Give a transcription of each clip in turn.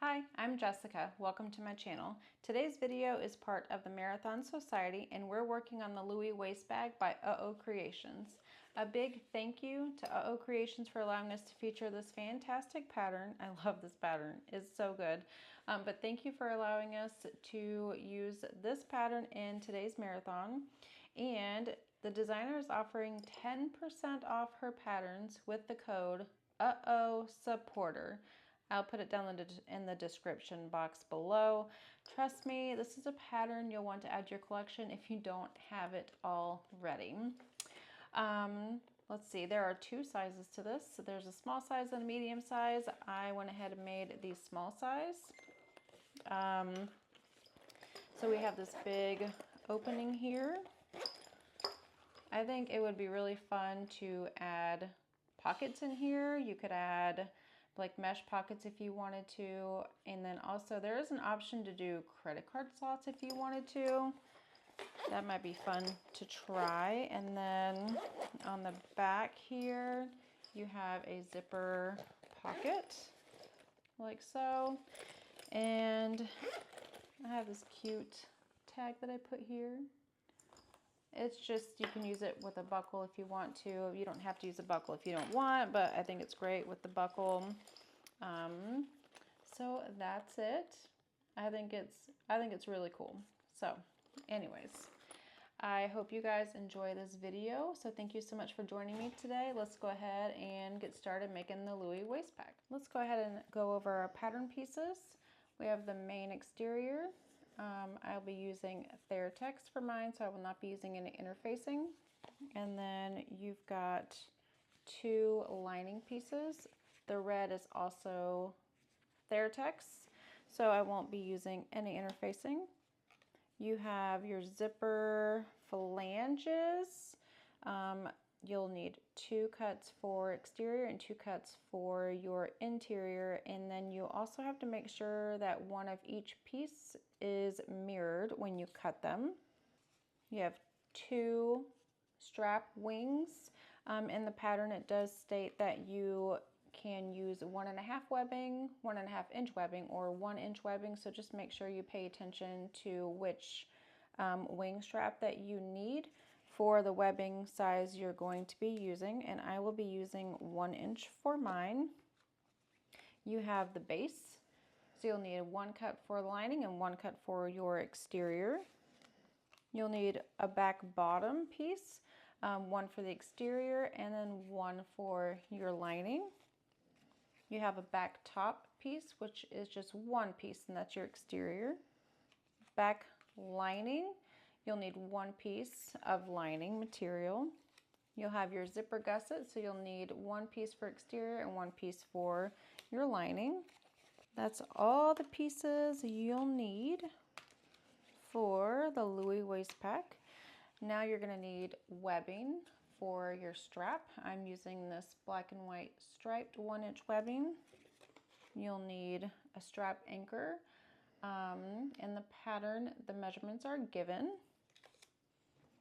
Hi, I'm Jessica. Welcome to my channel. Today's video is part of the Marathon Sewciety and we're working on the Louie waist bag by UhOh Creations. A big thank you to UhOh Creations for allowing us to feature this fantastic pattern. I love this pattern, it's so good. But thank you for allowing us to use this pattern in today's marathon. And the designer is offering 10% off her patterns with the code UhOh Supporter. I'll put it down in the description box below. Trust me, this is a pattern you'll want to add to your collection if you don't have it already. Let's see, there are two sizes to this. So there's a small size and a medium size. I went ahead and made the small size. So we have this big opening here. I think it would be really fun to add pockets in here. You could add like mesh pockets if you wanted to, and then also there is an option to do credit card slots if you wanted to. That might be fun to try. And then on the back here you have a zipper pocket like so, and I have this cute tag that I put here. It's just, you can use it with a buckle if you want to. You don't have to use a buckle if you don't want, but I think it's great with the buckle. So that's it. I think it's really cool. So anyways, I hope you guys enjoy this video. So thank you so much for joining me today. Let's go ahead and get started making the Louie waist bag. Let's go ahead and go over our pattern pieces. We have the main exterior. I'll be using Theratex for mine, so I will not be using any interfacing. And then you've got two lining pieces. The red is also Theratex, so I won't be using any interfacing. You have your zipper flanges. You'll need 2 cuts for exterior and 2 cuts for your interior, and then you also have to make sure that one of each piece is mirrored when you cut them. You have 2 strap wings. In the pattern it does state that you can use 1.5 webbing, 1.5 inch webbing, or 1 inch webbing, so just make sure you pay attention to which wing strap that you need for the webbing size you're going to be using, and I will be using 1 inch for mine. You have the base, so you'll need 1 cut for the lining and 1 cut for your exterior. You'll need a back bottom piece, 1 for the exterior and then 1 for your lining. You have a back top piece, which is just 1 piece, and that's your exterior. Back lining, you'll need 1 piece of lining material. You'll have your zipper gusset, so you'll need 1 piece for exterior and 1 piece for your lining. That's all the pieces you'll need for the Louie waist pack. Now you're going to need webbing for your strap. I'm using this black and white striped 1 inch webbing. You'll need a strap anchor. In the pattern, the measurements are given.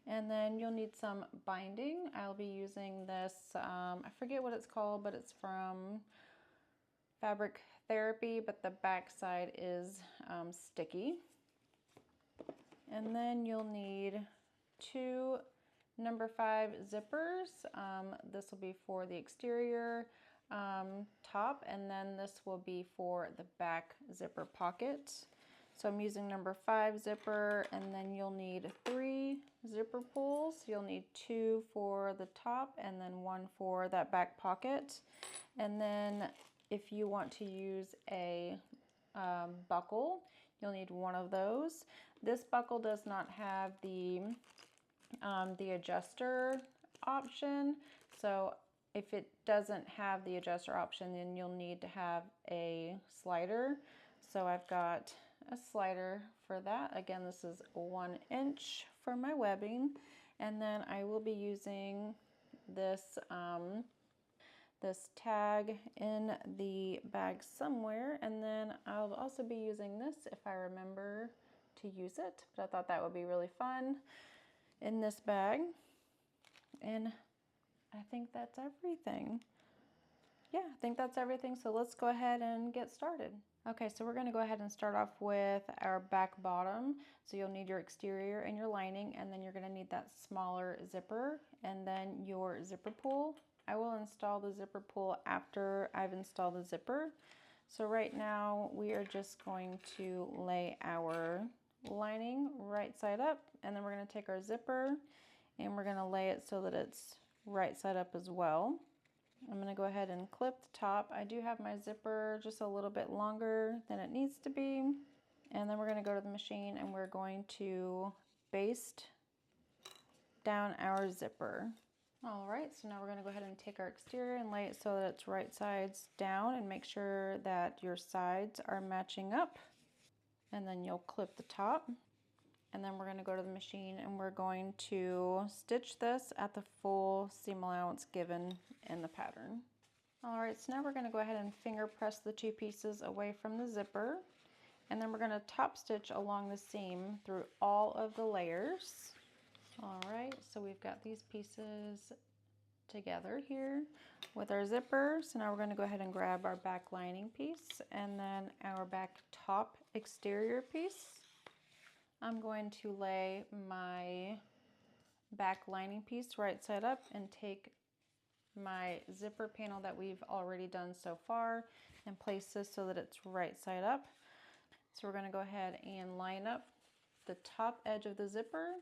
And then you'll need some binding. I'll be using this, I forget what it's called, but it's from Fabric Therapy, but the back side is sticky. And then you'll need 2 number 5 zippers. This will be for the exterior top, and then this will be for the back zipper pocket. So I'm using number 5 zipper, and then you'll need 3 zipper pulls. You'll need 2 for the top and then 1 for that back pocket. And then if you want to use a buckle, you'll need 1 of those. This buckle does not have the adjuster option, so if it doesn't have the adjuster option, then you'll need to have a slider. So I've got a slider for that. Again, this is 1 inch for my webbing, and then I will be using this this tag in the bag somewhere, and then I'll also be using this if I remember to use it, but I thought that would be really fun in this bag. And I think that's everything. Yeah, I think that's everything, so let's go ahead and get started. Okay, so we're going to go ahead and start off with our back bottom. So you'll need your exterior and your lining, and then you're going to need that smaller zipper and then your zipper pull. I will install the zipper pull after I've installed the zipper. So right now we are just going to lay our lining right side up, and then we're going to take our zipper and we're going to lay it so that it's right side up as well. I'm going to go ahead and clip the top. I do have my zipper just a little bit longer than it needs to be. And then we're going to go to the machine and we're going to baste down our zipper. All right, so now we're going to go ahead and take our exterior and lay it so that it's right sides down, and make sure that your sides are matching up. And then you'll clip the top. And then we're going to go to the machine and we're going to stitch this at the full seam allowance given in the pattern. All right, so now we're going to go ahead and finger press the two pieces away from the zipper, and then we're going to top stitch along the seam through all of the layers. All right, so we've got these pieces together here with our zipper. So now we're going to go ahead and grab our back lining piece and then our back top exterior piece. I'm going to lay my back lining piece right side up and take my zipper panel that we've already done so far and place this so that it's right side up. So we're going to go ahead and line up the top edge of the zipper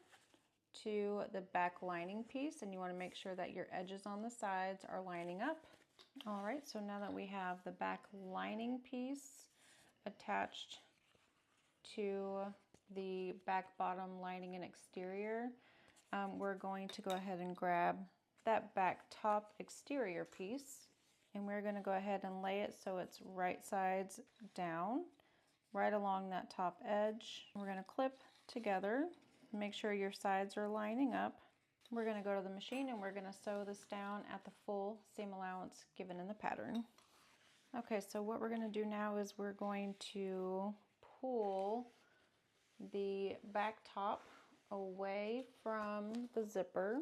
to the back lining piece, and you want to make sure that your edges on the sides are lining up. All right, so now that we have the back lining piece attached to the back bottom lining and exterior, we're going to go ahead and grab that back top exterior piece, and we're going to go ahead and lay it so it's right sides down right along that top edge. We're going to clip together, make sure your sides are lining up. We're going to go to the machine and we're going to sew this down at the full seam allowance given in the pattern. Okay, so what we're going to do now is we're going to pull the back top away from the zipper.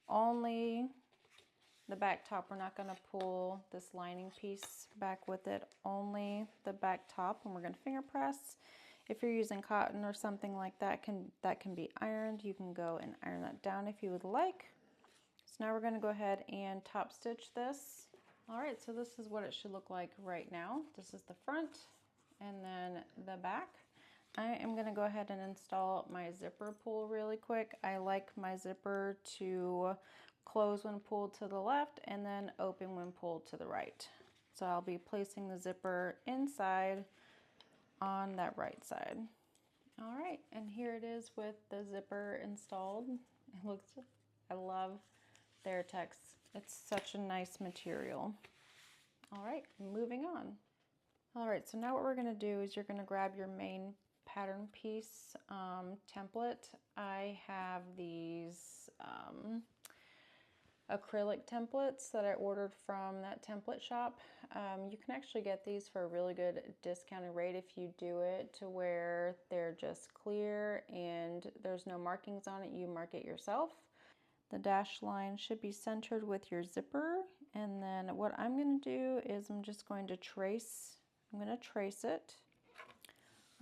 Only the back top. We're not going to pull this lining piece back with it, only the back top, and we're going to finger press. If you're using cotton or something like that, can be ironed. You can go and iron that down if you would like. So now we're going to go ahead and top stitch this. All right, so this is what it should look like right now. This is the front and then the back. I am going to go ahead and install my zipper pull really quick. I like my zipper to close when pulled to the left and then open when pulled to the right. So I'll be placing the zipper inside on that right side. All right, and here it is with the zipper installed. It looks, I love their Tex. It's such a nice material. All right, moving on. All right, so now what we're gonna do is you're gonna grab your main pattern piece template. I have these acrylic templates that I ordered from that template shop. You can actually get these for a really good discounted rate if you do it to where they're just clear and there's no markings on it. You mark it yourself. The dashed line should be centered with your zipper, and then what I'm going to do is I'm just going to trace. I'm going to trace it.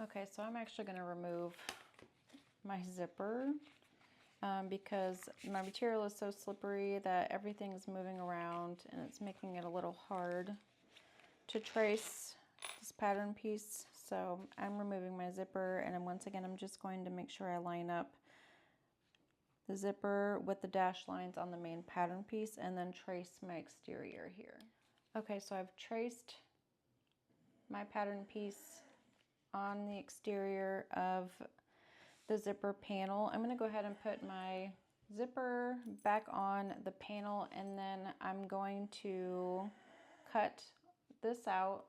Okay, so I'm actually going to remove my zipper because my material is so slippery that everything's moving around and it's making it a little hard to trace this pattern piece. So I'm removing my zipper, and then once again I'm just going to make sure I line up the zipper with the dashed lines on the main pattern piece and then trace my exterior here. Okay, so I've traced my pattern piece on the exterior of the zipper panel. I'm going to go ahead and put my zipper back on the panel, and then I'm going to cut this out.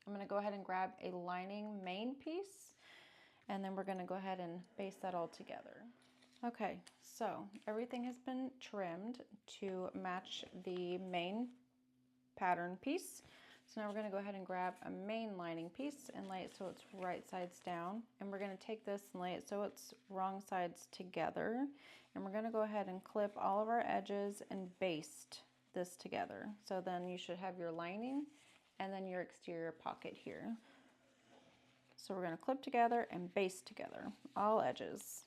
I'm going to go ahead and grab a lining main piece, and then we're going to go ahead and baste that all together. Okay, so everything has been trimmed to match the main pattern piece. So now we're going to go ahead and grab a main lining piece and lay it so it's right sides down. And we're going to take this and lay it so it's wrong sides together. And we're going to go ahead and clip all of our edges and baste this together. So then you should have your lining and then your exterior pocket here. So we're going to clip together and baste together all edges.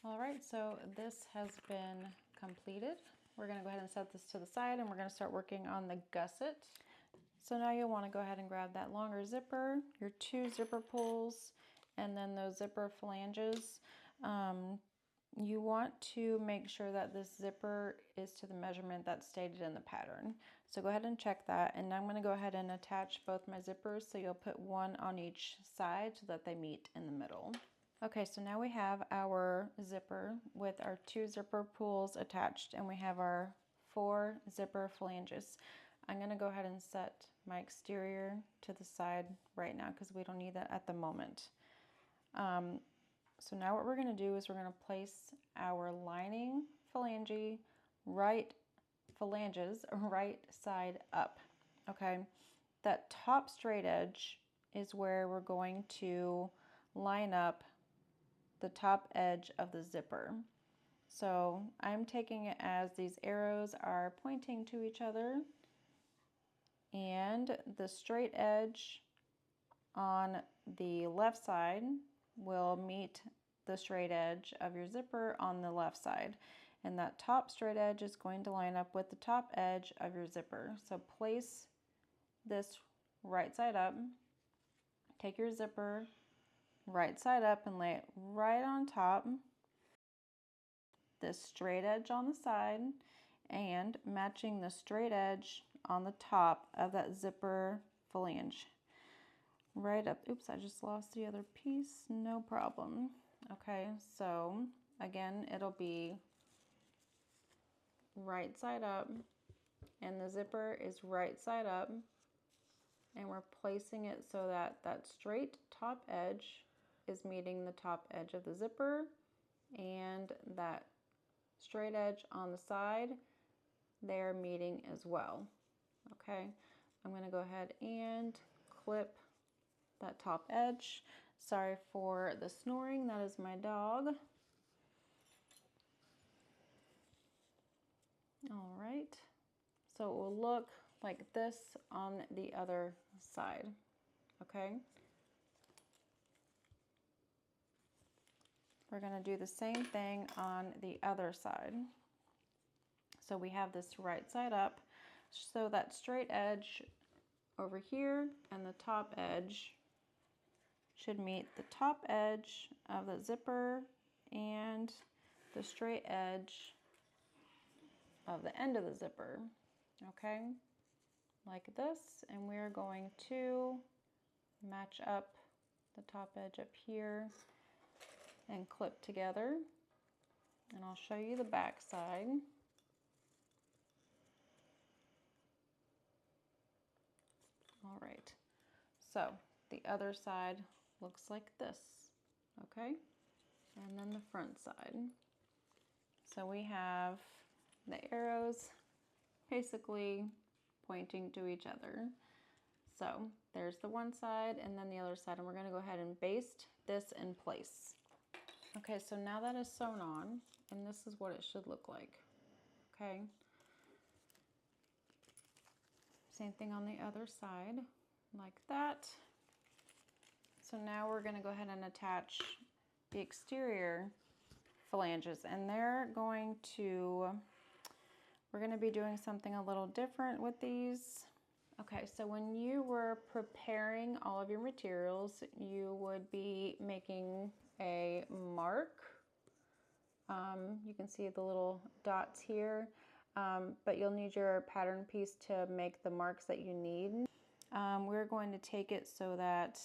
All right, so this has been completed. We're going to go ahead and set this to the side, and we're going to start working on the gusset. So now you'll want to go ahead and grab that longer zipper, your 2 zipper pulls, and then those zipper flanges. You want to make sure that this zipper is to the measurement that's stated in the pattern. So go ahead and check that, and I'm going to go ahead and attach both my zippers, so you'll put one on each side so that they meet in the middle. Okay, so now we have our zipper with our 2 zipper pulls attached, and we have our 4 zipper flanges. I'm going to go ahead and set my exterior to the side right now because we don't need that at the moment. So now what we're going to do is we're going to place our lining phalanges right side up. Okay, that top straight edge is where we're going to line up the top edge of the zipper. So I'm taking it as these arrows are pointing to each other, and the straight edge on the left side will meet the straight edge of your zipper on the left side, and that top straight edge is going to line up with the top edge of your zipper. So place this right side up, take your zipper right side up and lay it right on top, this straight edge on the side, and matching the straight edge on the top of that zipper flange. Right up, oops, I just lost the other piece, no problem. Okay, so again, it'll be right side up, and the zipper is right side up, and we're placing it so that that straight top edge is meeting the top edge of the zipper, and that straight edge on the side, they're meeting as well. Okay, I'm going to go ahead and clip that top edge. Sorry for the snoring, that is my dog. All right, so it will look like this on the other side. Okay, we're going to do the same thing on the other side. So we have this right side up, so that straight edge over here and the top edge should meet the top edge of the zipper and the straight edge of the end of the zipper. Okay, like this, and we're going to match up the top edge up here and clip together, and I'll show you the back side. All right, so the other side looks like this, okay? And then the front side. So we have the arrows basically pointing to each other. So there's the one side and then the other side, and we're going to go ahead and baste this in place. Okay, so now that is sewn on, and this is what it should look like. Okay. Same thing on the other side, like that. So now we're going to go ahead and attach the exterior phalanges, and we're going to be doing something a little different with these. Okay, so when you were preparing all of your materials, you would be making a mark. You can see the little dots here, but you'll need your pattern piece to make the marks that you need. We're going to take it so that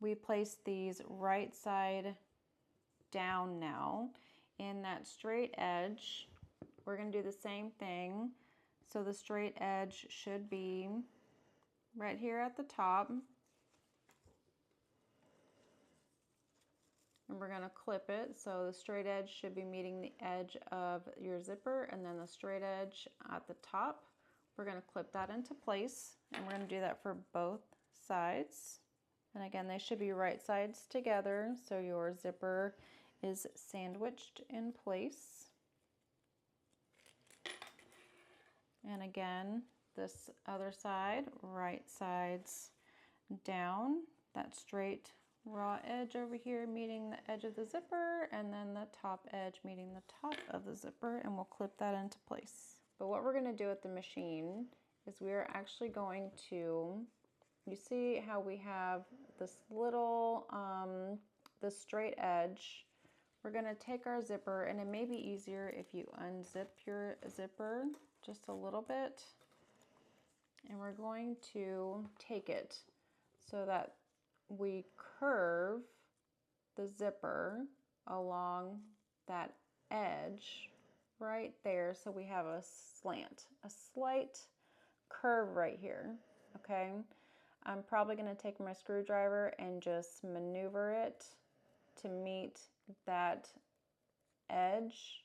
we place these right side down now. In that straight edge, we're going to do the same thing. So the straight edge should be right here at the top. And we're going to clip it, so the straight edge should be meeting the edge of your zipper, and then the straight edge at the top, we're going to clip that into place, and we're going to do that for both sides. And again, they should be right sides together, so your zipper is sandwiched in place. And again, this other side, right sides down, that straight raw edge over here meeting the edge of the zipper, and then the top edge meeting the top of the zipper, and we'll clip that into place. But what we're going to do with the machine is we are actually going to, you see how we have this little, this straight edge. We're going to take our zipper, and it may be easier if you unzip your zipper just a little bit, and we're going to take it so that we curve the zipper along that edge right there, so we have a slant, a slight curve right here, okay? I'm probably going to take my screwdriver and just maneuver it to meet that edge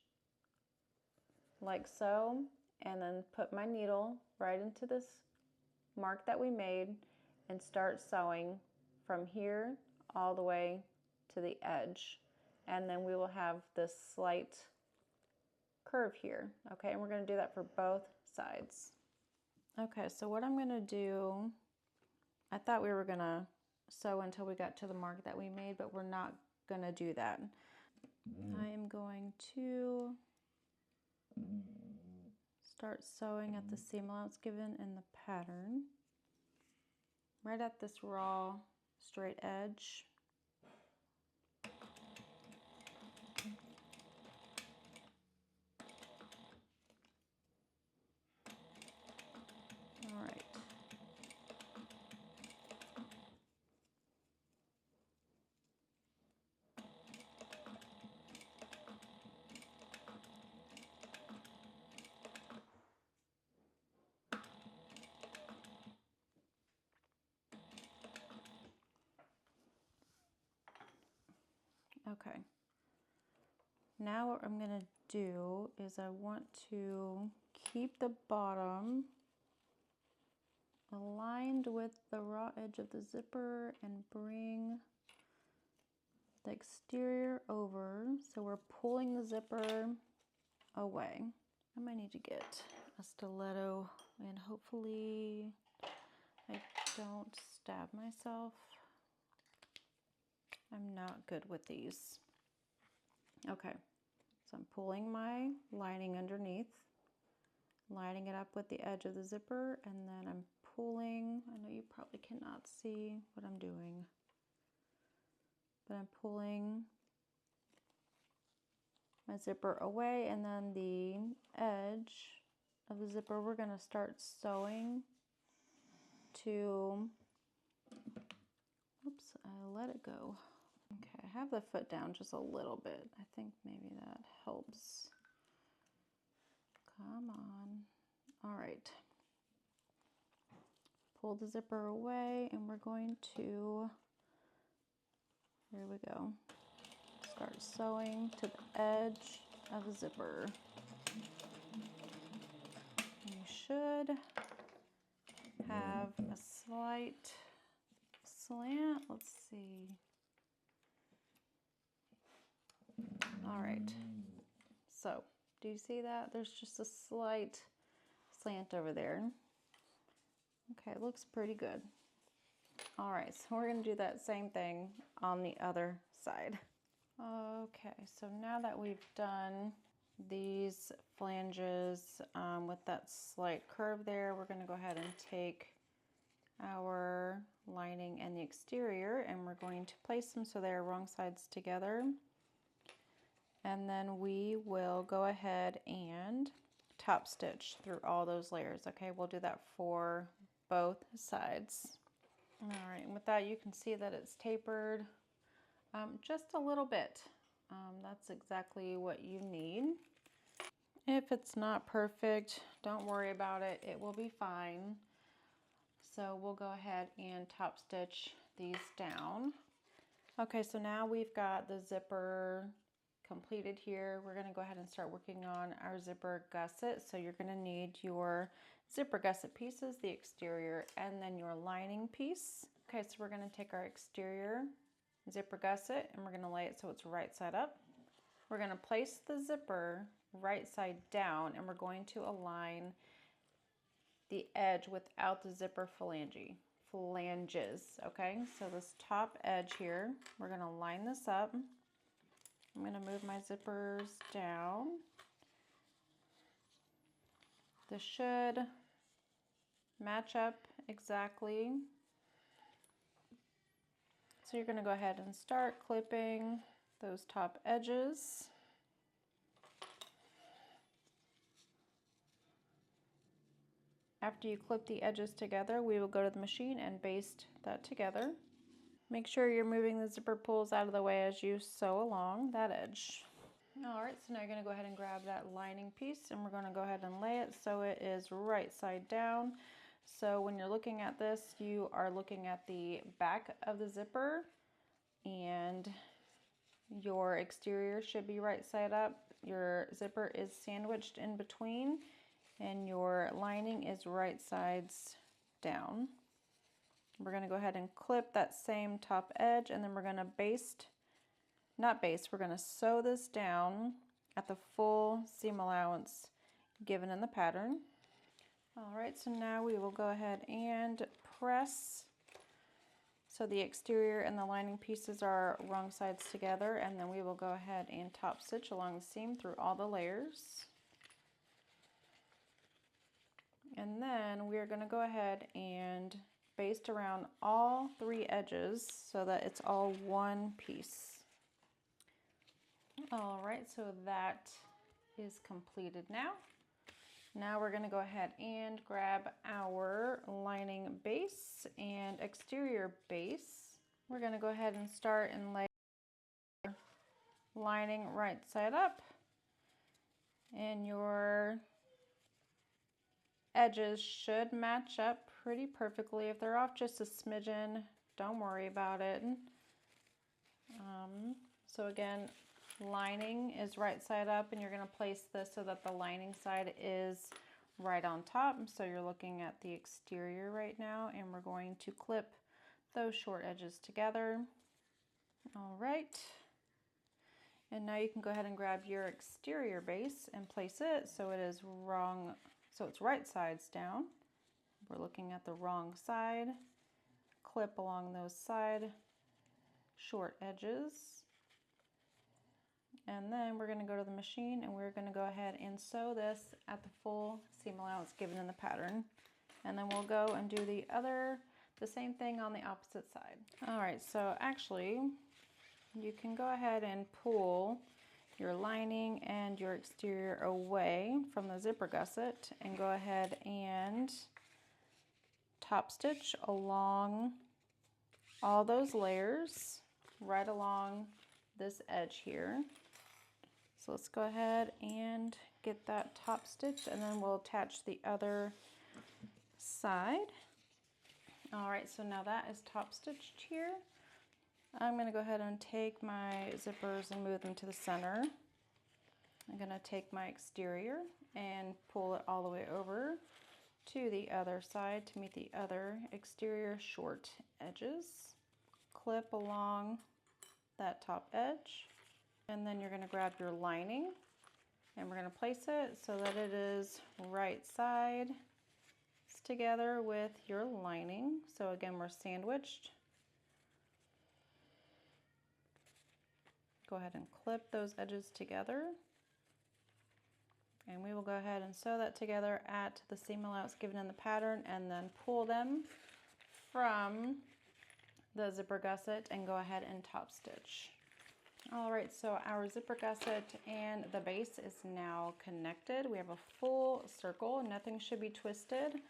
like so, and then put my needle right into this mark that we made and start sewing from here all the way to the edge, and then we will have this slight curve here, okay? And we're going to do that for both sides. Okay, so what I'm going to do, I thought we were going to sew until we got to the mark that we made, but we're not going to do that. I am going to start sewing at the seam allowance given in the pattern, right at this raw straight edge. All right. Okay. Now what I'm going to do is I want to keep the bottom aligned with the raw edge of the zipper and bring the exterior over, so we're pulling the zipper away. I might need to get a stiletto and hopefully I don't stab myself. I'm not good with these. Okay, so I'm pulling my lining underneath, lining it up with the edge of the zipper, and then I'm pulling, I know you probably cannot see what I'm doing, but I'm pulling my zipper away, and then the edge of the zipper we're going to start sewing to, oops, I let it go. Okay, I have the foot down just a little bit. I think maybe that helps. Come on. All right. Pull the zipper away, and we're going to, here we go, start sewing to the edge of the zipper. You should have a slight slant. Let's see. All right. So, do you see that? There's just a slight slant over there. Okay, it looks pretty good. All right, so we're going to do that same thing on the other side. Okay, so now that we've done these flanges with that slight curve there, we're going to go ahead and take our lining and the exterior, and we're going to place them so they're wrong sides together. And then we will go ahead and top stitch through all those layers. Okay, we'll do that for both sides. All right, and with that you can see that it's tapered just a little bit. That's exactly what you need. If it's not perfect, don't worry about it. It will be fine. So we'll go ahead and top stitch these down. Okay, so now we've got the zipper completed here. We're going to go ahead and start working on our zipper gusset. So you're going to need your zipper gusset pieces, the exterior, and then your lining piece. Okay, so we're going to take our exterior zipper gusset and we're going to lay it so it's right side up. We're going to place the zipper right side down, and we're going to align the edge without the zipper flanges, okay? So this top edge here, we're gonna line this up. I'm gonna move my zippers down. This should match up exactly. So you're gonna go ahead and start clipping those top edges. After you clip the edges together, we will go to the machine and baste that together. Make sure you're moving the zipper pulls out of the way as you sew along that edge. All right, so now you're gonna go ahead and grab that lining piece and we're gonna go ahead and lay it so it is right side down. So when you're looking at this, you are looking at the back of the zipper and your exterior should be right side up. Your zipper is sandwiched in between and your lining is right sides down. We're going to go ahead and clip that same top edge and then we're going to we're going to sew this down at the full seam allowance given in the pattern. All right, so now we will go ahead and press so the exterior and the lining pieces are wrong sides together, and then we will go ahead and top stitch along the seam through all the layers. And then we're going to go ahead and baste around all 3 edges so that it's all one piece. All right, so that is completed now. Now we're going to go ahead and grab our lining base and exterior base. We're going to go ahead and start and lay lining right side up, and your edges should match up pretty perfectly. If they're off just a smidgen, don't worry about it. So again, lining is right side up, and you're going to place this so that the lining side is right on top. So you're looking at the exterior right now, and we're going to clip those short edges together. All right. And now you can go ahead and grab your exterior base and place it so it is wrong, so it's right sides down. We're looking at the wrong side. Clip along those side short edges. And then we're going to go to the machine and we're going to go ahead and sew this at the full seam allowance given in the pattern. And then we'll go and do the same thing on the opposite side. All right, so actually you can go ahead and pull your lining and your exterior away from the zipper gusset and go ahead and top stitch along all those layers right along this edge here. So let's go ahead and get that top stitch and then we'll attach the other side. All right, so now that is top stitched here. I'm going to go ahead and take my zippers and move them to the center. I'm going to take my exterior and pull it all the way over to the other side to meet the other exterior short edges. Clip along that top edge, and then you're going to grab your lining and we're going to place it so that it is right side together with your lining. So again, we're sandwiched. Go ahead and clip those edges together. And we will go ahead and sew that together at the seam allowance given in the pattern and then pull them from the zipper gusset and go ahead and top stitch. All right, so our zipper gusset and the base is now connected. We have a full circle, nothing should be twisted.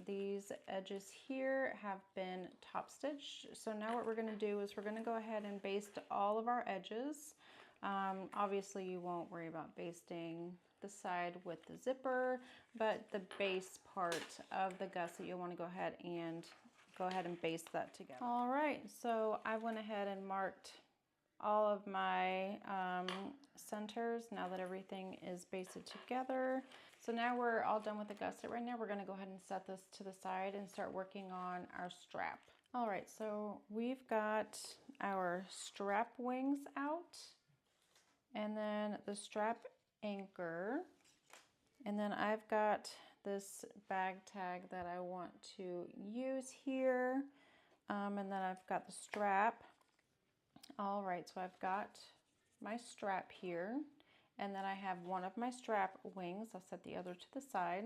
These edges here have been top stitched. So now what we're going to do is we're going to go ahead and baste all of our edges. Obviously you won't worry about basting the side with the zipper, but the base part of the gusset you'll want to go ahead and baste that together. All right, so I went ahead and marked all of my centers now that everything is basted together. So now we're all done with the gusset. Right now we're going to go ahead and set this to the side and start working on our strap. All right, so we've got our strap wings out and then the strap anchor, and then I've got this bag tag that I want to use here. And then I've got the strap. All right, so I've got my strap here, and then I have one of my strap wings. I'll set the other to the side.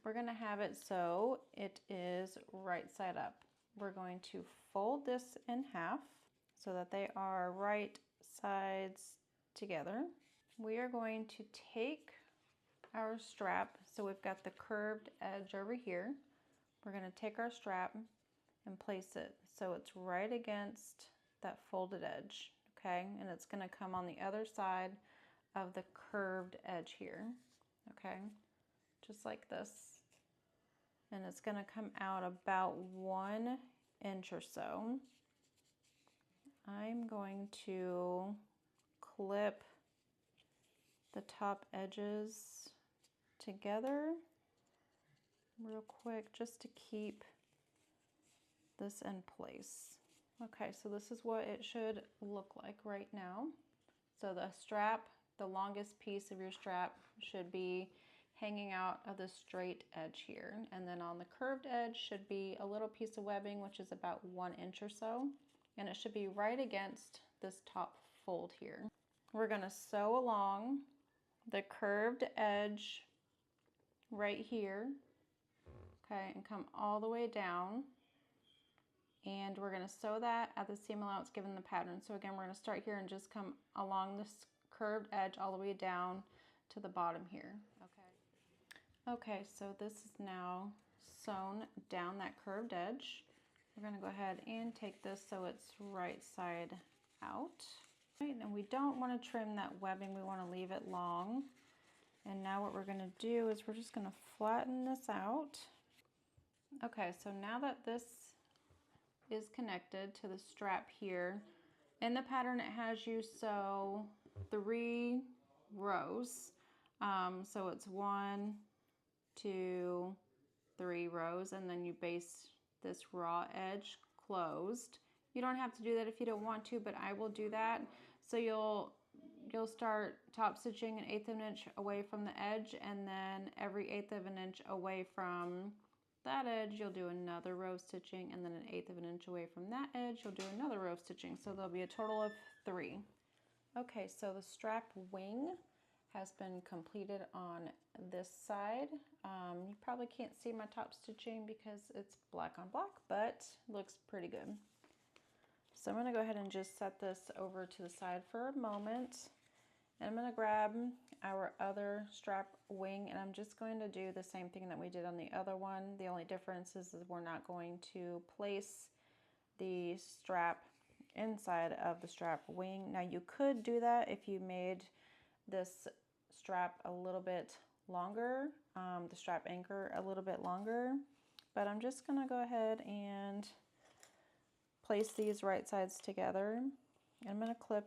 We're gonna have it so it is right side up. We're going to fold this in half so that they are right sides together. We are going to take our strap, so we've got the curved edge over here. We're gonna take our strap and place it so it's right against that folded edge, okay? And it's gonna come on the other side of the curved edge here, okay? Just like this. And it's gonna come out about 1 inch or so. I'm going to clip the top edges together real quick just to keep this in place. Okay, so this is what it should look like right now. So the strap, the longest piece of your strap should be hanging out of the straight edge here. And then on the curved edge should be a little piece of webbing, which is about 1 inch or so. And it should be right against this top fold here. We're gonna sew along the curved edge right here, okay, and come all the way down. And we're gonna sew that at the seam allowance given the pattern. So again, we're gonna start here and just come along this curved edge all the way down to the bottom here, okay? Okay, so this is now sewn down that curved edge. We're gonna go ahead and take this so it's right side out. Right, and we don't wanna trim that webbing, we wanna leave it long. And now what we're gonna do is we're just gonna flatten this out. Okay, so now that this is connected to the strap here. In the pattern it has you sew 3 rows. So it's 1, 2, 3 rows, and then you base this raw edge closed. You don't have to do that if you don't want to, but I will do that. So you'll start top stitching 1/8 of an inch away from the edge, and then every 1/8 of an inch away from that edge you'll do another row of stitching, and then 1/8 of an inch away from that edge you'll do another row of stitching. So there'll be a total of 3. Okay, so the strap wing has been completed on this side. You probably can't see my top stitching because it's black on black, but it looks pretty good. So I'm going to go ahead and just set this over to the side for a moment. And I'm going to grab our other strap wing, and I'm just going to do the same thing that we did on the other one. The only difference is we're not going to place the strap inside of the strap wing. Now you could do that if you made this strap a little bit longer, the strap anchor a little bit longer, but I'm just going to go ahead and place these right sides together. I'm going to clip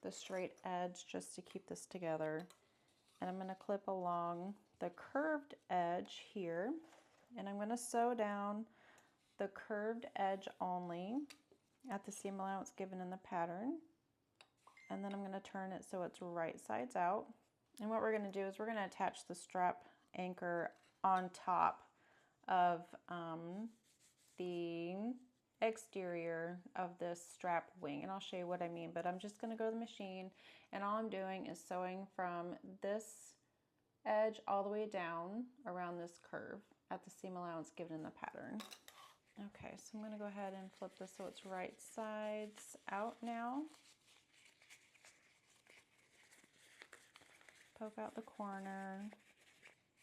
the straight edge just to keep this together, and I'm going to clip along the curved edge here, and I'm going to sew down the curved edge only at the seam allowance given in the pattern, and then I'm going to turn it so it's right sides out. And what we're going to do is we're going to attach the strap anchor on top of the exterior of this strap wing, and I'll show you what I mean. But I'm just going to go to the machine, and all I'm doing is sewing from this edge all the way down around this curve at the seam allowance given in the pattern. Okay, so I'm going to go ahead and flip this so it's right sides out now. Poke out the corner.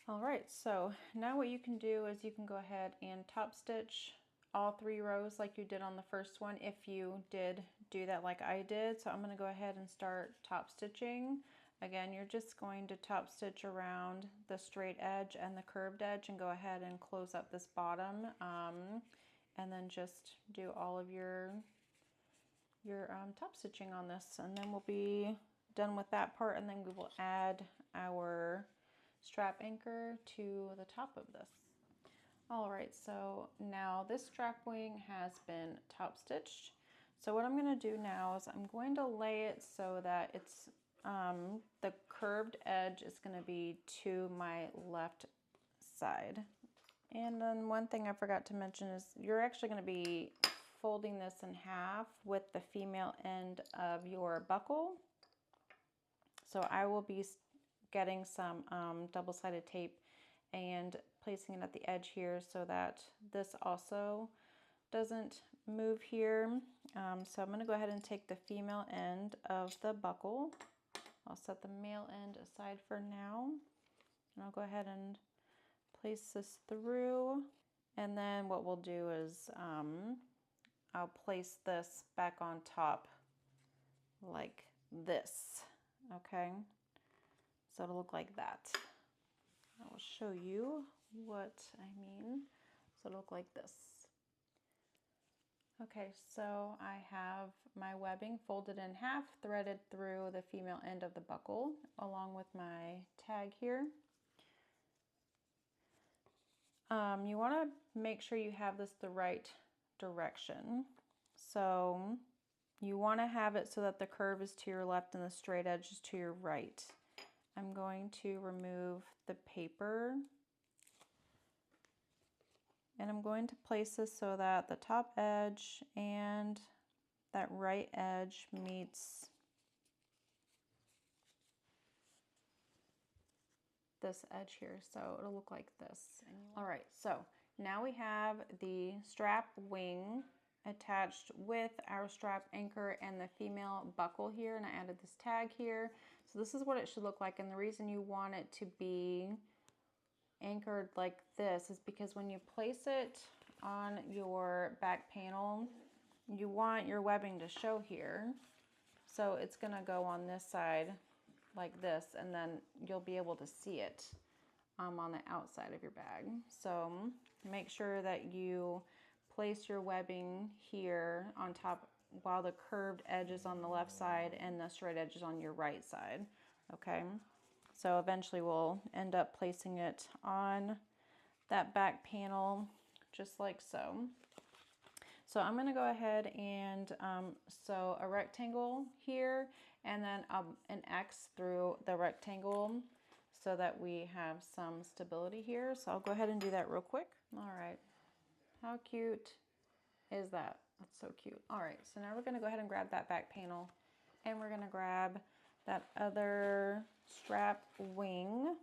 All right, so now what you can do is you can go ahead and top stitch all 3 rows like you did on the first one if you did do that like I did. So I'm going to go ahead and start top stitching. Again, you're just going to top stitch around the straight edge and the curved edge and go ahead and close up this bottom, and then just do all of your top stitching on this, and then we'll be done with that part, and then we will add our strap anchor to the top of this. All right, so now this strap wing has been top stitched. So what I'm going to do now is I'm going to lay it so that it's the curved edge is going to be to my left side. And then one thing I forgot to mention is you're actually going to be folding this in half with the female end of your buckle. So I will be getting some double-sided tape and placing it at the edge here so that this also doesn't move here. So I'm going to go ahead and take the female end of the buckle. I'll set the male end aside for now, and I'll go ahead and place this through. And then what we'll do is I'll place this back on top like this. Okay, so it'll look like that. I will show you what I mean. So it'll look like this. Okay, so I have my webbing folded in half, threaded through the female end of the buckle along with my tag here. You want to make sure you have this the right direction. So you want to have it so that the curve is to your left and the straight edge is to your right. I'm going to remove the paper, and I'm going to place this so that the top edge and that right edge meets this edge here. So it'll look like this. All right, so now we have the strap wing attached with our strap anchor and the female buckle here, and I added this tag here. So this is what it should look like, and the reason you want it to be anchored like this is because when you place it on your back panel, you want your webbing to show here. So it's gonna go on this side like this, and then you'll be able to see it on the outside of your bag. So make sure that you place your webbing here on top while the curved edge is on the left side and the straight edge is on your right side. Okay, so eventually we'll end up placing it on that back panel just like so. So I'm going to go ahead and sew a rectangle here and then an X through the rectangle so that we have some stability here. So I'll go ahead and do that real quick. All right, how cute is that? That's so cute. All right, so now we're going to go ahead and grab that back panel, and we're going to grab that other strap wing,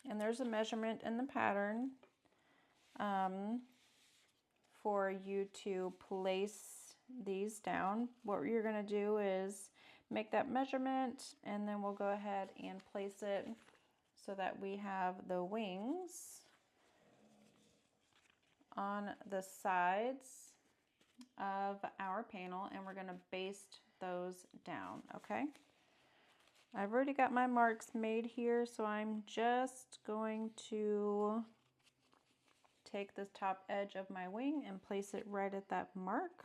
and there's a measurement in the pattern for you to place these down. What you're going to do is make that measurement, and then we'll go ahead and place it so that we have the wings on the sides of our panel, and we're going to baste those down. Okay, I've already got my marks made here, so I'm just going to take the top edge of my wing and place it right at that mark,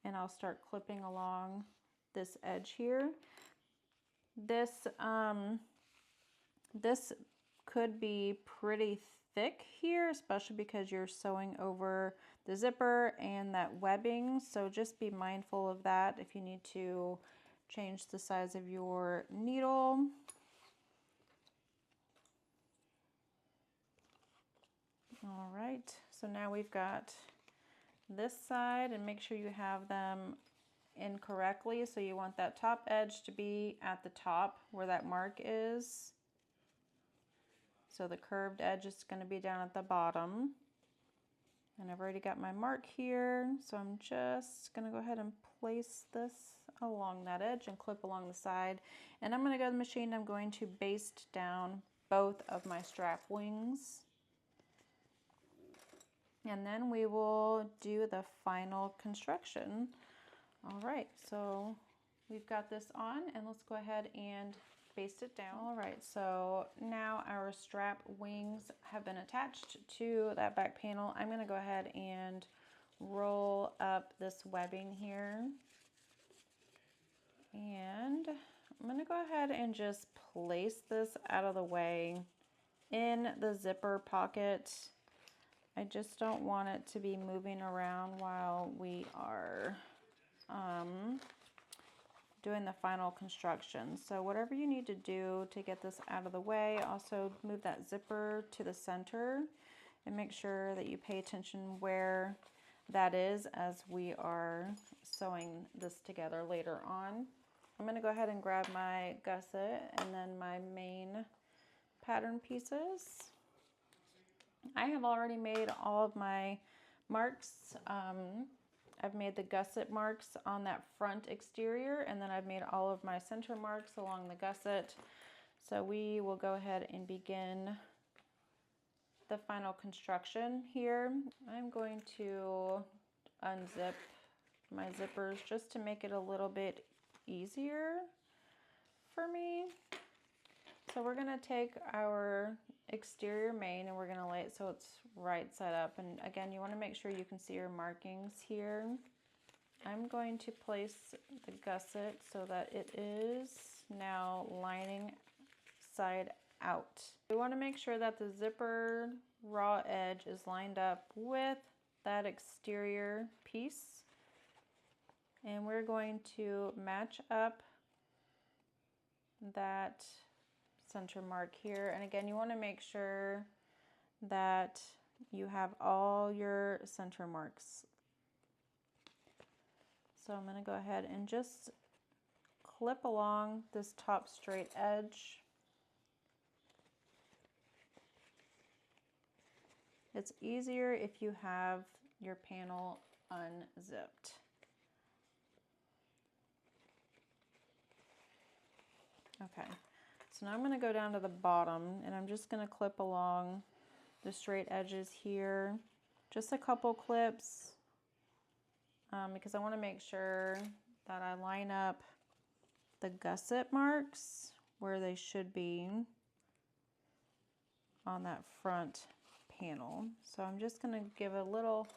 and I'll start clipping along this edge here. This could be pretty thick here, especially because you're sewing over the zipper and that webbing, so just be mindful of that if you need to change the size of your needle. All right, so now we've got this side, and make sure you have them in correctly. So you want that top edge to be at the top where that mark is. So the curved edge is going to be down at the bottom. And I've already got my mark here, so I'm just going to go ahead and place this along that edge and clip along the side. And I'm going to go to the machine. I'm going to baste down both of my strap wings. And then we will do the final construction. All right, so we've got this on, and let's go ahead and baste it down. All right, so now our strap wings have been attached to that back panel. I'm going to go ahead and roll up this webbing here, and I'm going to go ahead and just place this out of the way in the zipper pocket. I just don't want it to be moving around while we are doing the final construction. So whatever you need to do to get this out of the way, also move that zipper to the center and make sure that you pay attention where that is as we are sewing this together later on. I'm going to go ahead and grab my gusset and then my main pattern pieces. I have already made all of my marks. I've made the gusset marks on that front exterior, and then I've made all of my center marks along the gusset. So we will go ahead and begin the final construction here. I'm going to unzip my zippers just to make it a little bit easier for me. So we're going to take our exterior main and we're going to lay it so it's right side up. And again, you want to make sure you can see your markings here. I'm going to place the gusset so that it is now lining side out. We want to make sure that the zipper raw edge is lined up with that exterior piece. And we're going to match up that center mark here. And again, you want to make sure that you have all your center marks. So I'm going to go ahead and just clip along this top straight edge. It's easier if you have your panel unzipped. Okay, so now I'm going to go down to the bottom and I'm just going to clip along the straight edges here. Just a couple clips because I want to make sure that I line up the gusset marks where they should be on that front panel. So I'm just going to give a little,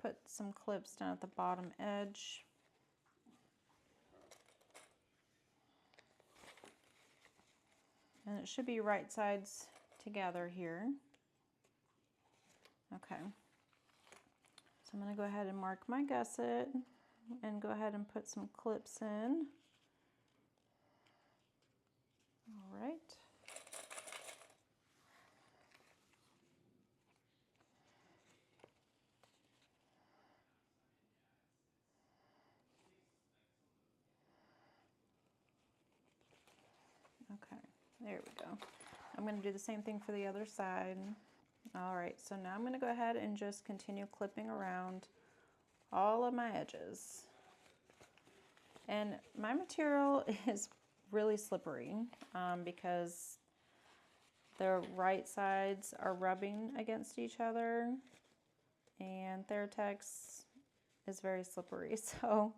put some clips down at the bottom edge. And it should be right sides together here. Okay. So I'm going to go ahead and mark my gusset and go ahead and put some clips in. All right. Okay, there we go. I'm going to do the same thing for the other side. All right, so now I'm going to go ahead and just continue clipping around all of my edges. And my material is really slippery because the right sides are rubbing against each other, and Thertex is very slippery. So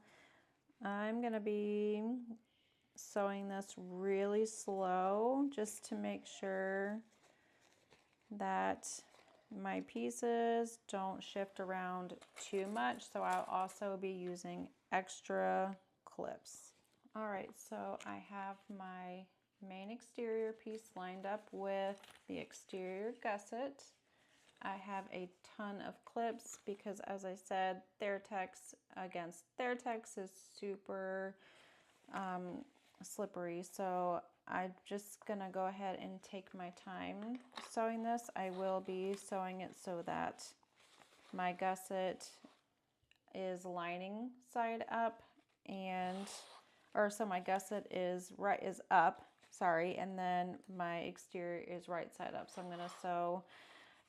I'm going to be sewing this really slow just to make sure that my pieces don't shift around too much. So I'll also be using extra clips. All right, so I have my main exterior piece lined up with the exterior gusset. I have a ton of clips because, as I said, Thertex against Thertex is super slippery. So I'm just gonna go ahead and take my time sewing this. I will be sewing it so that my gusset is lining side up, and so my gusset is up, sorry, and then my exterior is right side up. So I'm gonna sew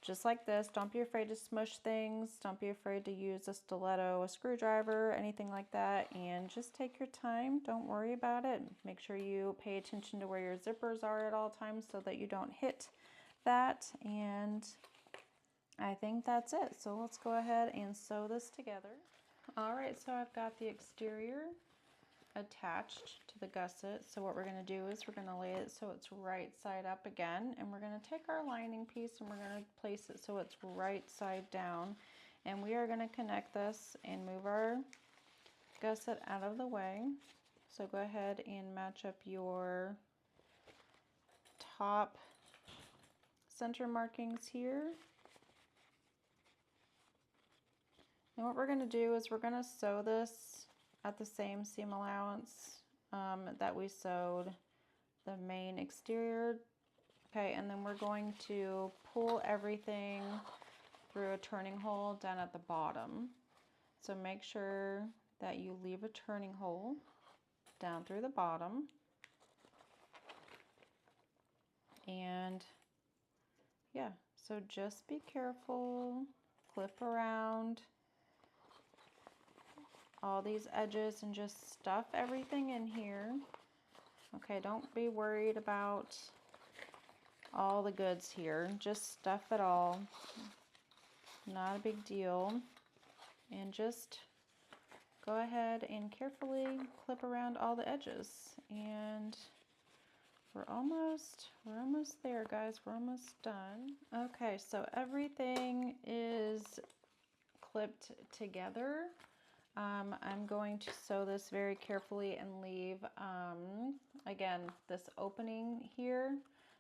just like this. Don't be afraid to smush things. Don't be afraid to use a stiletto, a screwdriver, anything like that, and just take your time. Don't worry about it. Make sure you pay attention to where your zippers are at all times so that you don't hit that. And I think that's it. So let's go ahead and sew this together. All right, so I've got the exterior attached to the gusset. So what we're going to do is we're going to lay it so it's right side up again, and we're going to take our lining piece and we're going to place it so it's right side down, and we are going to connect this and move our gusset out of the way. So go ahead and match up your top center markings here. And what we're going to do is we're going to sew this at the same seam allowance that we sewed the main exterior. Okay, and then we're going to pull everything through a turning hole down at the bottom. So make sure that you leave a turning hole down through the bottom. And yeah, so just be careful, clip around all these edges and just stuff everything in here. Okay, don't be worried about all the goods here, just stuff it all, not a big deal. And just go ahead and carefully clip around all the edges. And we're almost there, guys. We're almost done. Okay, so everything is clipped together. I'm going to sew this very carefully and leave, again, this opening here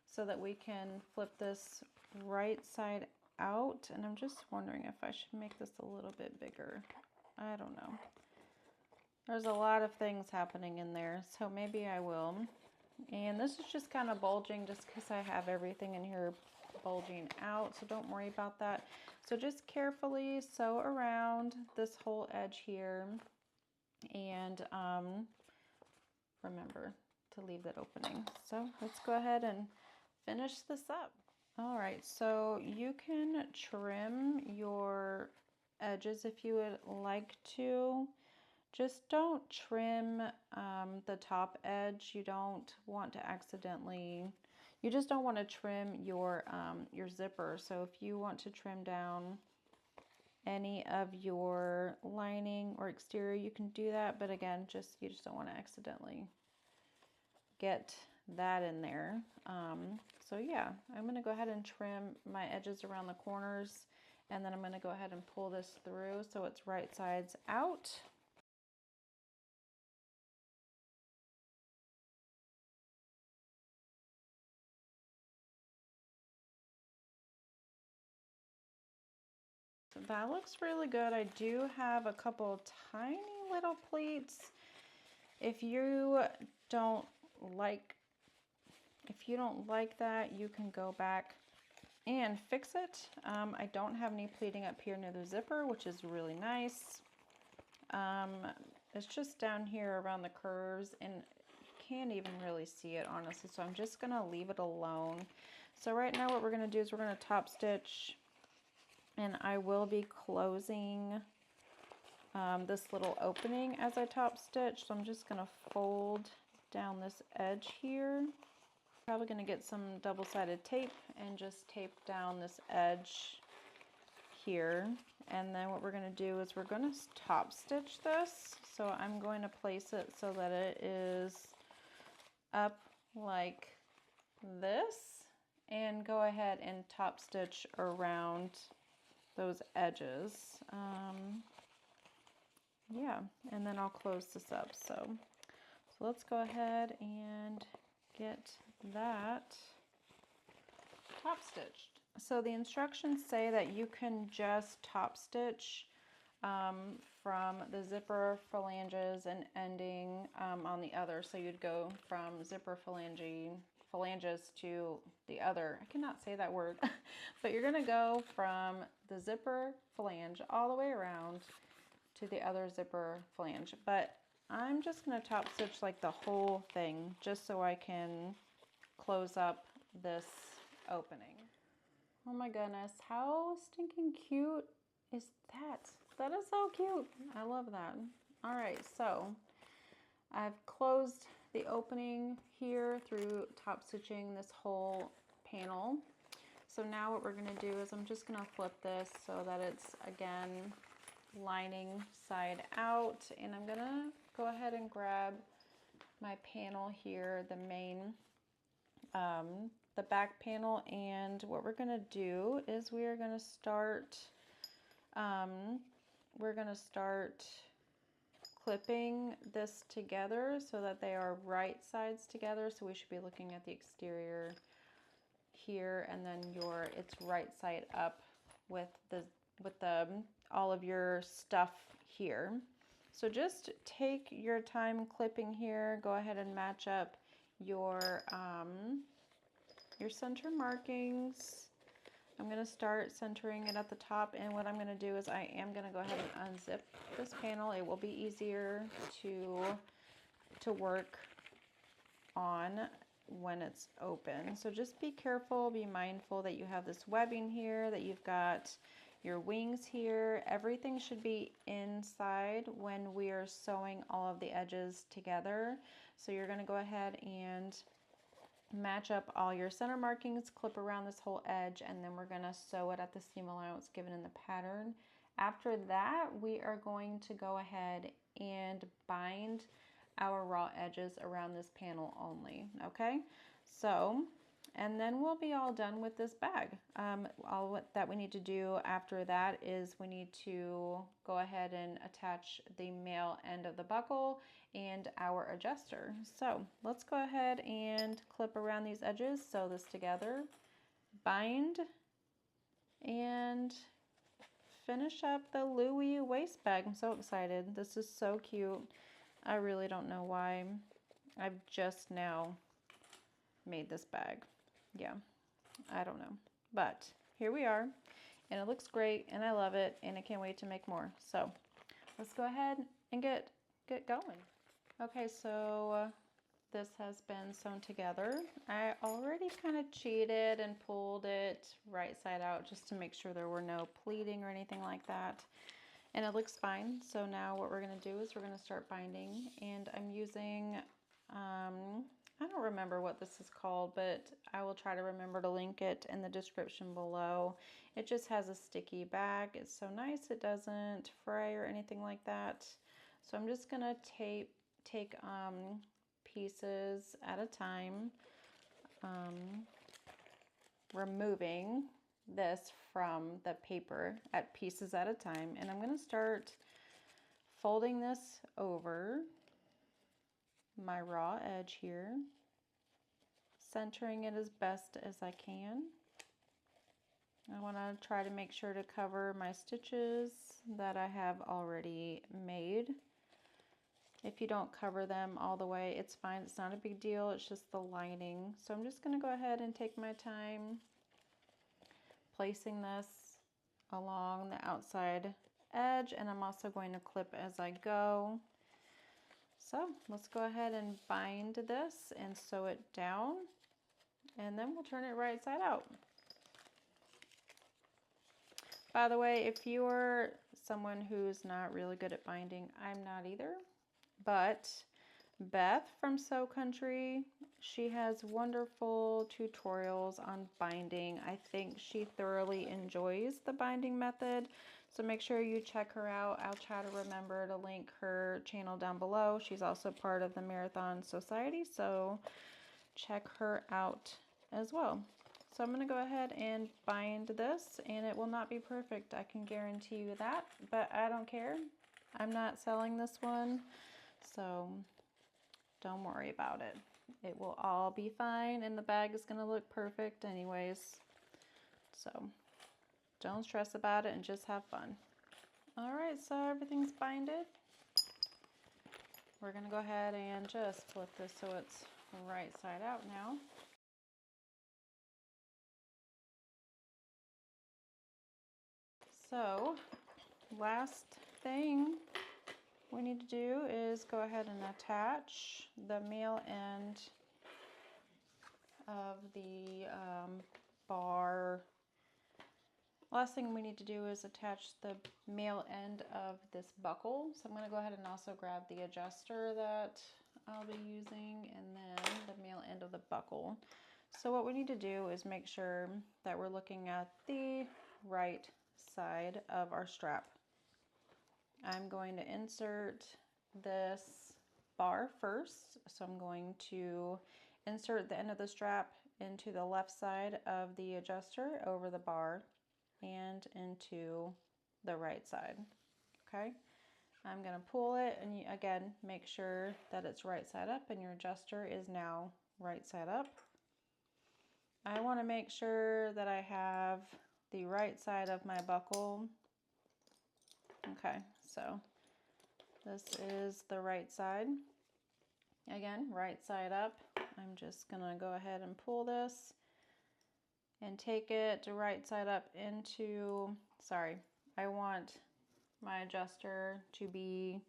so that we can flip this right side out. And I'm just wondering if I should make this a little bit bigger. I don't know. There's a lot of things happening in there, so maybe I will. And this is just kind of bulging just because I have everything in here bulging out, so don't worry about that. So just carefully sew around this whole edge here, and remember to leave that opening. So let's go ahead and finish this up. All right, so you can trim your edges if you would like to. Just don't trim the top edge. You don't want to accidentally, you just don't want to trim your zipper. So if you want to trim down any of your lining or exterior, you can do that. But again, you just don't want to accidentally get that in there. So yeah, I'm going to go ahead and trim my edges around the corners, and then I'm going to go ahead and pull this through so it's right sides out. So that looks really good. I do have a couple tiny little pleats. If you don't like that, you can go back and fix it. I don't have any pleating up here near the zipper, which is really nice. It's just down here around the curves, and you can't even really see it, honestly, so I'm just gonna leave it alone. So right now what we're gonna do is we're gonna top stitch, and I will be closing this little opening as I top stitch. So I'm just gonna fold down this edge here. Probably gonna get some double-sided tape and just tape down this edge here. And then what we're gonna do is we're gonna top stitch this. So I'm going to place it so that it is up like this, and go ahead and top stitch around those edges. Yeah, and then I'll close this up. So let's go ahead and get that top stitched. So the instructions say that you can just top stitch from the zipper phalanges and ending on the other. So you'd go from zipper phalanges to the other. I cannot say that word. But you're gonna go from the zipper phalange all the way around to the other zipper flange. But I'm just gonna top stitch like the whole thing just so I can close up this opening. Oh my goodness, how stinking cute is that? That is so cute. I love that. All right, so I've closed the opening here through top stitching this whole panel. So now what we're gonna do is I'm just gonna flip this so that it's, again, lining side out. And I'm gonna go ahead and grab my panel here, the main, the back panel. And what we're gonna do is we're gonna start clipping this together so that they are right sides together. So we should be looking at the exterior here, and then it's right side up with all of your stuff here. So just take your time clipping here. Go ahead and match up your center markings. I'm going to start centering it at the top, and what I'm going to do is I am going to go ahead and unzip this panel. It will be easier to work on when it's open. So just be careful, be mindful that you have this webbing here, that you've got your wings here. Everything should be inside when we are sewing all of the edges together. So you're going to go ahead and match up all your center markings, clip around this whole edge, and then we're going to sew it at the seam allowance given in the pattern. After that, we are going to go ahead and bind our raw edges around this panel only, okay? So, and then we'll be all done with this bag. All that we need to do after that is we need to go ahead and attach the male end of the buckle and our adjuster. So let's go ahead and clip around these edges, sew this together, bind, and finish up the Louie waist bag. I'm so excited. This is so cute. I really don't know why I've just now made this bag. Yeah, I don't know. But here we are, and it looks great, and I love it, and I can't wait to make more. So let's go ahead and get going. Okay, so this has been sewn together. I already kind of cheated and pulled it right side out just to make sure there were no pleating or anything like that. And it looks fine. So now what we're going to do is we're going to start binding, and I'm using, I don't remember what this is called, but I will try to remember to link it in the description below. It just has a sticky bag. It's so nice. It doesn't fray or anything like that. So I'm just going to take pieces at a time, removing this from the paper at pieces at a time, and I'm going to start folding this over my raw edge here, centering it as best as I can. I want to try to make sure to cover my stitches that I have already made. If you don't cover them all the way, it's fine. It's not a big deal. It's just the lining. So I'm just going to go ahead and take my time placing this along the outside edge, and I'm also going to clip as I go. So let's go ahead and bind this and sew it down, and then we'll turn it right side out. By the way, if you're someone who's not really good at binding, I'm not either. But Beth from Sew Country, she has wonderful tutorials on binding. I think she thoroughly enjoys the binding method, so make sure you check her out. I'll try to remember to link her channel down below. She's also part of the Marathon Sewciety, so check her out as well. So I'm going to go ahead and bind this, and it will not be perfect, I can guarantee you that, but I don't care. I'm not selling this one, so don't worry about it. It will all be fine, and the bag is going to look perfect anyways. So don't stress about it and just have fun. All right, so everything's binded. We're going to go ahead and just flip this so it's right side out now. So last thing we need to do is go ahead and attach the male end of the bar. Last thing we need to do is attach the male end of this buckle. So I'm going to go ahead and also grab the adjuster that I'll be using, and then the male end of the buckle. So what we need to do is make sure that we're looking at the right side of our strap. I'm going to insert this bar first, so I'm going to insert the end of the strap into the left side of the adjuster over the bar and into the right side. Okay, I'm going to pull it, and you, again, make sure that it's right side up and your adjuster is now right side up. I want to make sure that I have the right side of my buckle. Okay, so This is the right side. Again, right side up. I'm just gonna go ahead and pull this and take it to right side up into, sorry, I want my adjuster to be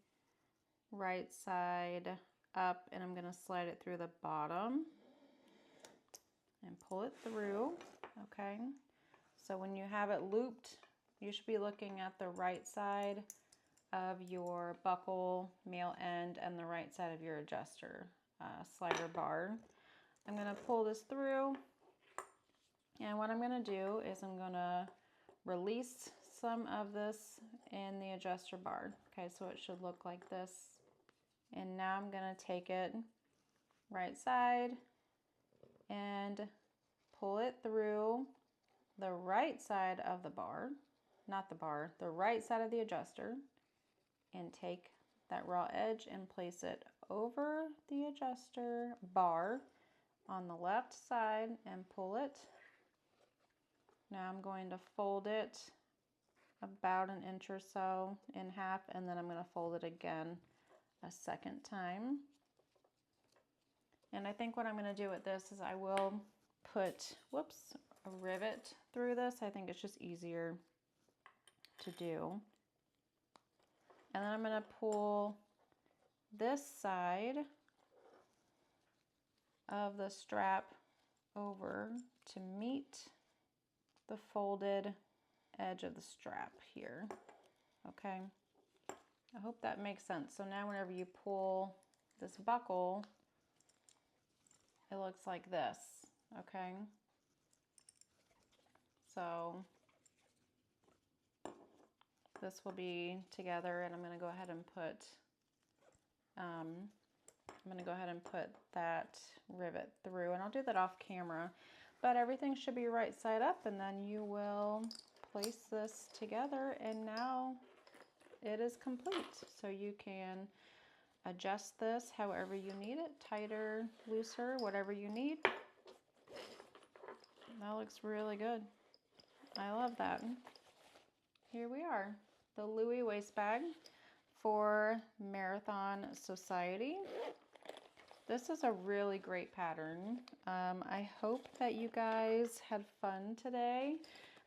right side up, and I'm gonna slide it through the bottom and pull it through, okay? So when you have it looped, you should be looking at the right side of your buckle, male end, and the right side of your adjuster slider bar. I'm gonna pull this through, and what I'm gonna do is I'm gonna release some of this in the adjuster bar. Okay, so it should look like this. And now I'm gonna take it right side and pull it through the right side of the bar, not the bar, the right side of the adjuster, and take that raw edge and place it over the adjuster bar on the left side and pull it. Now I'm going to fold it about an inch or so in half, and then I'm going to fold it again a second time. And I think what I'm going to do with this is I will put, whoops, a rivet through this. I think it's just easier to do. And then I'm going to pull this side of the strap over to meet the folded edge of the strap here. Okay, I hope that makes sense. So now whenever you pull this buckle, it looks like this, okay? So this will be together, and I'm going to go ahead and put that rivet through, and I'll do that off camera. But everything should be right side up, and then you will place this together, and now it is complete. So you can adjust this however you need it, tighter, looser, whatever you need. That looks really good. I love that. Here we are, the Louie waist bag for Marathon Sewciety. This is a really great pattern. I hope that you guys had fun today.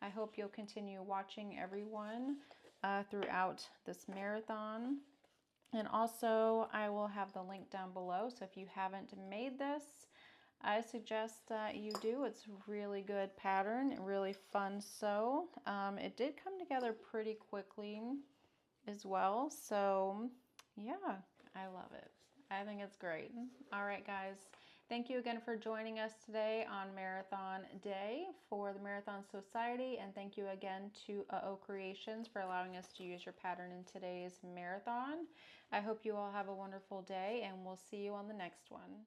I hope you'll continue watching everyone throughout this marathon. And also, I will have the link down below. So if you haven't made this, I suggest that you do. It's a really good pattern, really fun sew. It did come together pretty quickly as well. So yeah, I love it. I think it's great. All right, guys. Thank you again for joining us today on Marathon Day for the Marathon Sewciety, and thank you again to UhOh Creations for allowing us to use your pattern in today's marathon. I hope you all have a wonderful day, and we'll see you on the next one.